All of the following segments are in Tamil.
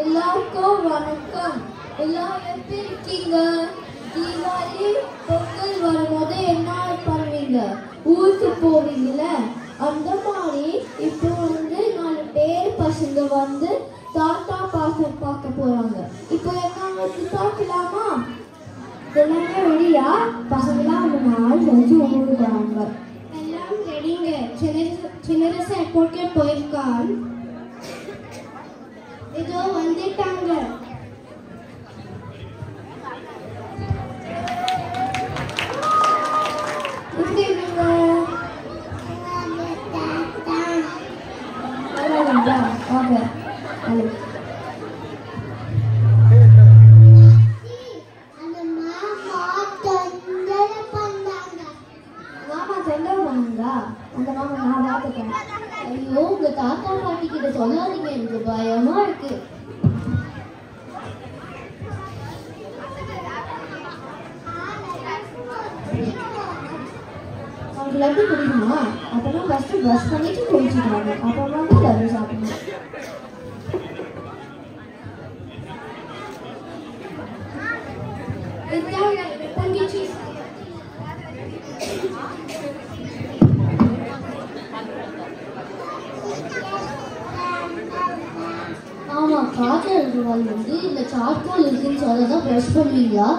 எல்லாருக்கும் வணக்கம். எல்லாரும் எப்படி இருக்கீங்க? தீபாவளி பொங்கல் வரும்போது என்ன பண்ணுவீங்க? ஊருக்கு போவீங்கல்ல? அந்த மாதிரி இப்போ 4 பேர் பசங்க தாத்தா பார்க்க போறாங்க. இப்போ என்ன பார்க்கலாமா? எல்லாமே ரெடியா? பசங்களாம் 4 கழிச்சு ஊருக்கு போறாங்க. எல்லாம் ரெடிங்க. சின்னரச ஏர்போர்ட்ல போயிருக்கான். இதோ வந்துட்டாங்க. ஐயோ, உங்க தாத்தா பாட்டி கிட்ட சொல்லாதீங்க, எனக்கு பயமா இருக்கு. அவங்களுக்கு லட்டு குடிக்குமா? அப்பதான் ஃபர்ஸ்ட் ப்ரஷ் பண்ணிட்டு குடிச்சுட்டாங்க. அப்புறமா தான் லட்டு சாப்பிடணும். ஆமா, காய்ச்சல் இருக்கிறவங்க இந்த சார்கோல் இருக்குன்னு சொல்லதான் ப்ரஷ் பண்ணுவீங்களா?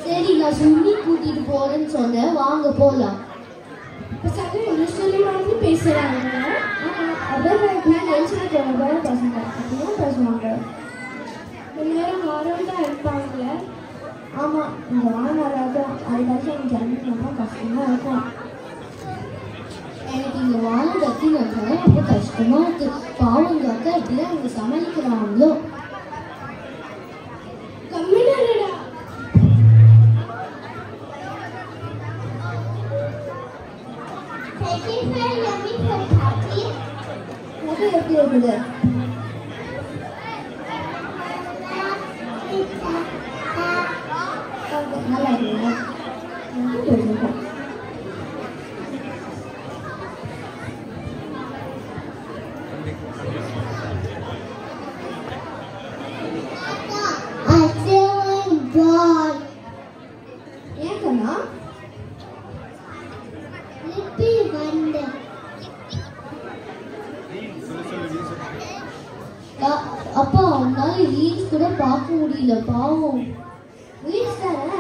சரி, நான் சுண்ணி கூட்டிட்டு போறேன்னு சொன்னேன், வாங்க போலாம். பேசுறாங்க. பசங்க அப்படிதான் பேசுவாங்க. எல்லாரும் ஆரோக்கியம் இருப்பாங்கல்ல? ஆமா, இந்த வாரம் வராது. அதுக்காக எனக்கு ஜனமா கஷ்டமா இருக்கும். எனக்கு இந்த வாரம் பத்தி நான் ரொம்ப கஷ்டமா இருக்கு. பாவங்க அக்கா எப்படிதான் அவங்க சமாளிக்கிறாங்களோ. கம்மிடா எப்படி இருக்குது? நல்லா இருக்குங்களா? ஏக்கண்ணா அப்பா, அவனால ரீல்ஸ் கூட பார்க்க முடியல, பாவம். ரீல்ஸ் தானே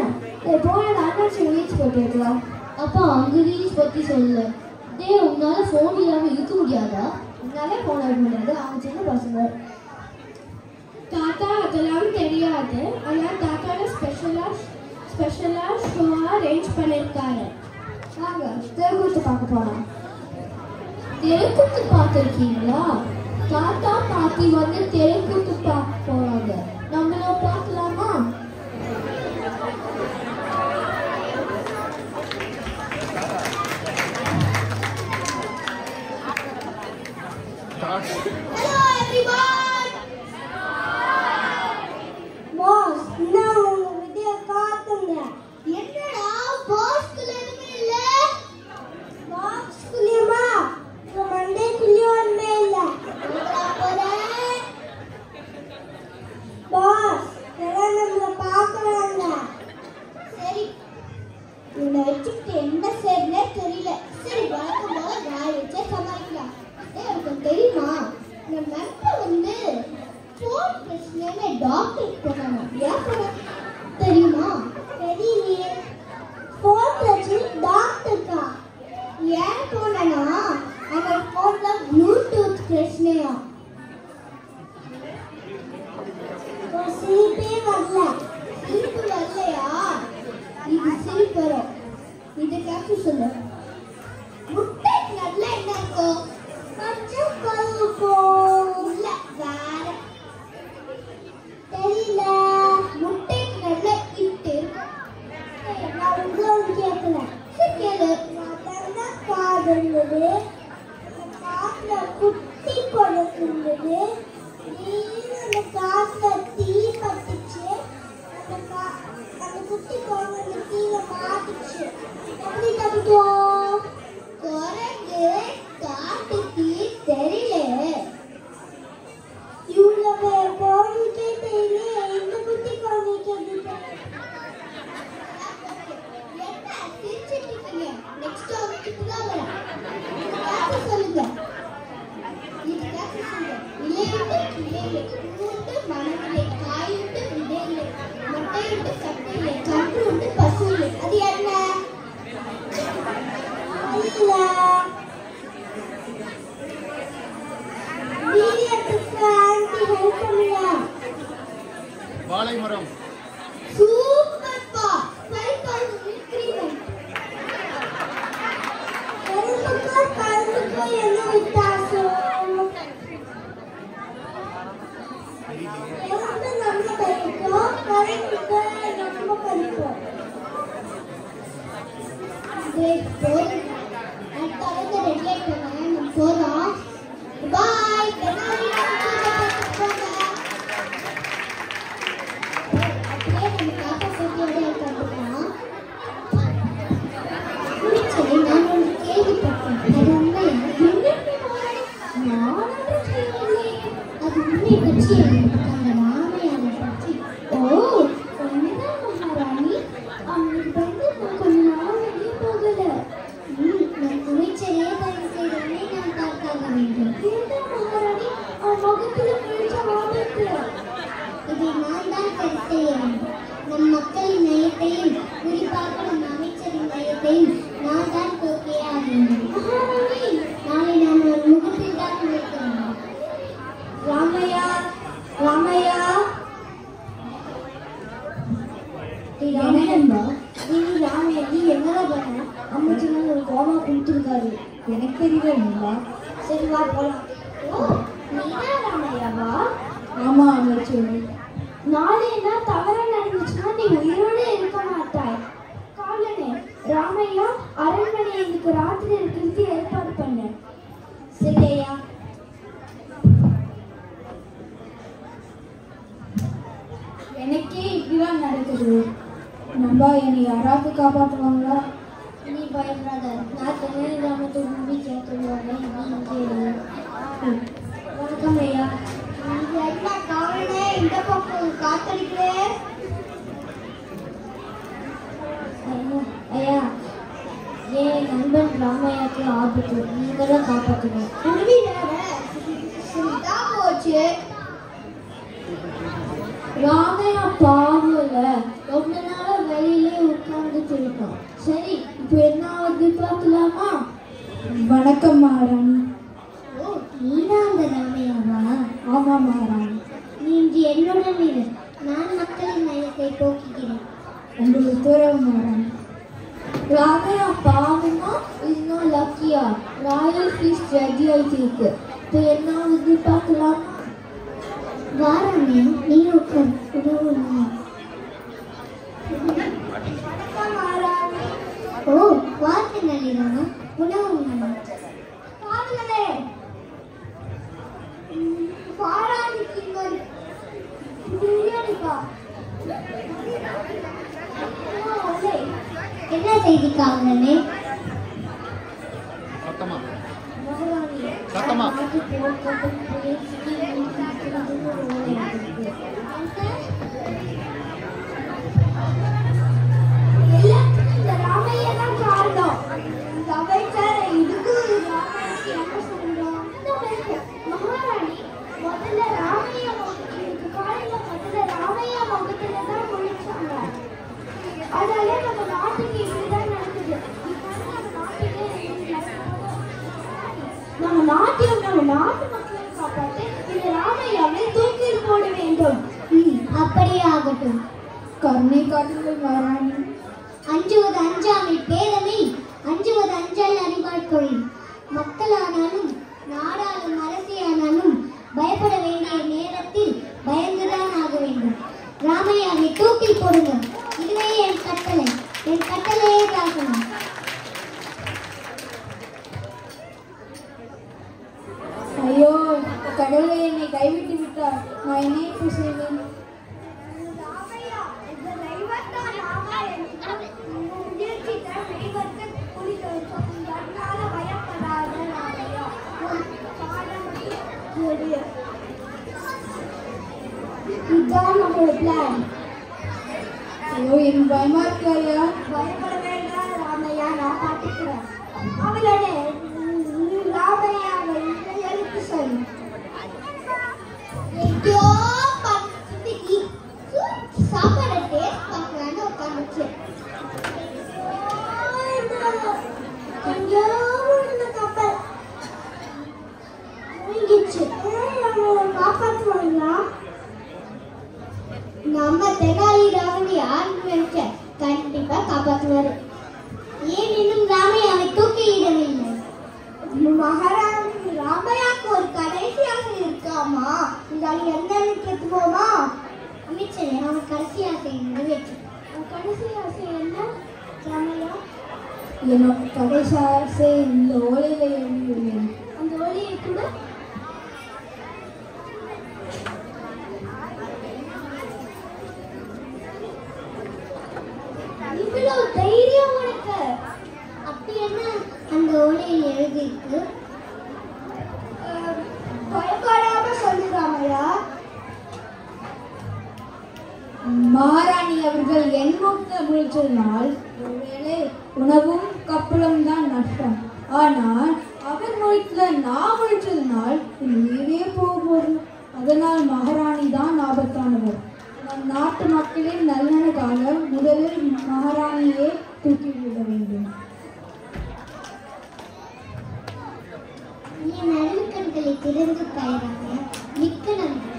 போன ரீல்ஸ் போட்டுருக்கலாம். அப்பா, அங்க ரீல்ஸ் பத்தி சொல்லல. உன்னால போன் இல்லாம இருக்க முடியாதா? உன்னாலே போன் எடுக்க முடியாது, அவங்க சின்ன பசங்க. தாத்தா அதெல்லாம் தெரியாது. ஆனா தாத்தால ஸ்பெஷலா ஷோவா அரேஞ்ச் பண்ணிருக்காரு. வாங்க தெருக்கூத்து பார்க்க போலாம். தெருக்கூத்து பார்த்துருக்கீங்களா? தாத்தா பாட்டி தெருக்கூத்து பார்க்க போறாங்க. நம்மளும் பார்க்கலாமா? Hello everyone. Boss, now video காட்டுங்க. என்னடா boss குலமே இல்ல? boss குலமா? மண்டே குலியோமே இல்ல. பாஸ், எல்லாம் நம்மள பார்க்கறாங்க. சரி, உன்னை வச்சுக்கிட்டு என்ன செய்யறனே தெரியல. சரி, வழக்கம் போல வாய் வச்சே சமாளிக்கலாம். உனக்கு தெரியுமா, நம்ம மெம்ப போன் பிரச்சனையில டாக்டருக்கு போனாங்க. ஏன் போன தெரியுமா? தெரியலையே. போன் பிரச்சனை டாக்டருக்கா? ஏன் போனா அந்த போன்ல ப்ளூடூத் பிரச்சனையா? சிரிப்பே வரல. சிரிப்பு வரலையா? இது சிரிப்பு வரும். இதை கேட்டு சொல்லு. முட்டை நல்லா என்ன இருக்கும்? இல்ல, வேற தெரியல. முட்டை நல்லா இட்டு இருக்கும். நான் உங்களுக்கு கேட்கல. சரி கேளு. காது இருந்தது, காட்டுல குட்டி கொழுக்கு இருந்தது. அந்த காட்டுல தீ பட்டுச்சு. அந்த குட்டி குழந்தை தீல மாட்டிச்சு. பாய்மரம். சூப்பர் பா. Cycle increment. கரும்புக்கு என்ன வித்தியாசம்? கரும்பு நம்ம கழிப்போம், கரும்புக்கு நம்ம கழிப்போம். அடுத்த ரெடி ஆகிட்டோம். நம்ம போகிறோம். பாய். நம் மக்களின் நயத்தையும் குறிப்பாக நம் அமைச்சரின் நயத்தையும் நான் தான் போக்கே ஆகின்றேன். நாளை நான் ஒரு முகத்தில் தான் நினைக்கிறேன். ராமையா, ராமையா, ராமையன்பா, நீ ராமையா, நீ என்னதான் பண்ண? அமைச்சர் ஒரு கோமா கொடுத்துருக்காரு. எனக்கு தெரியல. சரி வா போலாம். ஓ, நீதான் ராமையாவா? ஆமா அமைச்சர். நாளை என்ன தவறா நடந்துச்சுன்னா நீ உயிரோடு இருக்க மாட்டாய். காலனே, ராமையா அரண்மனை எனக்கு ராத்திரி இருக்கிறது ஏற்பாடு பண்ண. சரியா? எனக்கே இப்படிதான் நடக்குது. நம்ம என்னை யாராவது காப்பாற்றுவாங்களா? நீ பயப்படாத. நான் தனியாக கிராமத்தை உண்மை கேட்குவாங்க. வணக்கம் ஐயா. காவலனே, இந்த பக்கம் காத்தடிக்கிறேன். ஐயா, என் நண்பன் ராமையாக்கு ஆபத்து. நீங்களும் காப்பாற்றுங்க. போச்சு. ராமையா பாவல ரொம்ப நாளா வெளியிலே உட்கார்ந்துட்டு இருக்கோம். சரி, இப்போ என்ன ஆகுது பார்க்கலாமா? வணக்கம் மகாராணி. ஓ, நீதான் அந்த ராமையாவா? ஆமா மகாராணி. நீ இன்று என்னுடன் இரு. நான் மக்களின் நயத்தை போக்குகிறேன். உங்களுக்கு துறவு மகாராணி. ராமையா பாவமா இன்னும் லக்கியா? ராயல் ஃபீஸ்ட் ரெடி ஆயிட்டு இருக்கு. இப்போ என்ன ஆகுது பார்க்கலாம். வாராமே, நீ உட்கார். உணவு ஓ, வார்த்தை நல்லிடாமா? உணவு காவலனே, வாராணிக்கு என்ன செய்தி காவலனே? சத்தமா சத்தமா நாட்டு மக்களை காப்பாற்ற இந்த ராமையாவை தூக்கில் போட வேண்டும். அப்படியே ஆகட்டும். கருணை காட்டுங்கள் மகாராணி. அஞ்சுவது அஞ்சாமை பேரமை, அஞ்சுவது அஞ்சால் அறிவாள் தொழில். மக்களானாலும் நாடாளும் அரசியானாலும் பயப்பட வேண்டிய நேரத்தில் பயந்துதான் ஆக வேண்டும். ராமையாவை தூக்கில் போடுங்க. இதுவே என் கட்டளை. என் கட்டளையே தாக்கணும். ஐயோ, கடவுளை என்னை கைவிட்டு விட்டார். நான் என்ன இப்போ செய்வேன்? இதுதான் நம்மளோட பிளான். ஐயோ, எனக்கு பயமா இருக்கு ஐயா. பயப்பட வேண்டாம் ராமையா, நான் பார்த்துக்கிறேன். அவளோட ராமையாவை எழுத்து சொல்லு. ஐயோ, பக்கத்துக்கு சாப்பாடு டேஸ்ட் பார்க்கலான்னு உட்காந்துச்சு. கப்பல் காப்பாற்றுவாங்களா? நம்ம தெனாலிராமன் யாருன்னு நினைச்ச கண்டிப்பா காப்பாற்றுவாரு. ஏன் இன்னும் ராமையாவை தூக்கிலிடவில்லை? மகாராணி ராமையாக்கு ஒரு கடைசியாக இருக்காமா, இருந்தாலும் என்ன கேட்டுவோமா? அமைச்சரே, அவன் கடைசி ஆசை நிறைவேற்று. கடைசி ஆசை என்ன ராமையா? என்னோட கடைசி ஆசை இந்த ஓலையில எழுதியுள்ளேன். அந்த ஓலையை கூட இவ்வளவு தைரியம் உனக்கு? அப்படி என்ன அந்த ஓலையில் எழுதிருக்கு? பயப்படாம சொல்லுறாமையா. மகாராணி அவர்கள் என் முக முழிச்சதினால் ஒருவேளை உணவும் கப்பலும் தான் நஷ்டம். ஆனால் அவர் முழித்தத நான் முழிச்சதினால் உயிரே போகும்போது. அதனால் மகாராணி தான் ஆபத்தானவர். நம் நாட்டு மக்களின் நல்லனக்காக முதலில் மகாராணியே தூக்கிவிட வேண்டும். நீ நடுக்கண்களை திறந்து பயிராக மிக்க நன்றி.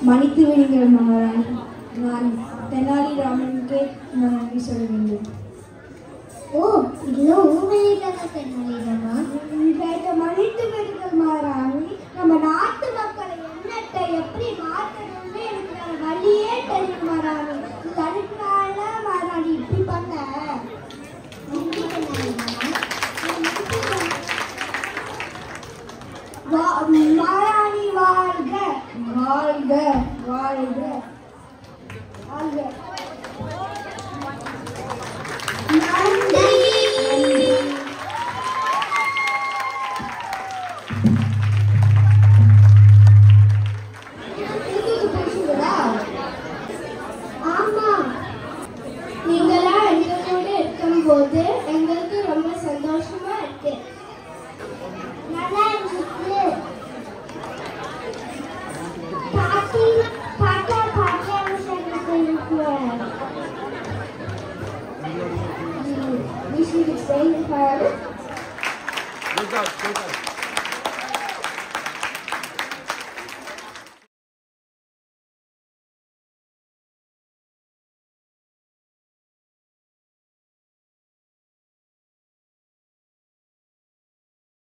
மன்னித்து விடுங்கள் மகாராணி, நான் தெனாலிராமனுக்கே நன்றி சொல்ல வேண்டும். ஓ, இதெல்லாம் உண்மையிலான தெனாலிராமா? மன்னித்து விடுங்கள் மகாராணி, நம்ம நாட்டு மக்களை எண்ணத்தை எப்படி மாற்றணும்னு எனக்கு வேற வழியே தெரியும் மகாராணி. அதனால மகாராணி இப்படி பண்ண. மகாராணி வாழ்க வாழ்க வாழ்க வாழ்க. நன்றி. ஆமா, நீங்களாம் எங்களோட இருக்கும்போது எங்களுக்கு ரொம்ப சந்தோஷமா இருக்கு. நல்லா இருந்துச்சு. பாட்டி பாட்டா பாட்டியாக சொல்லிருக்கேன். We should explain the part. Good job.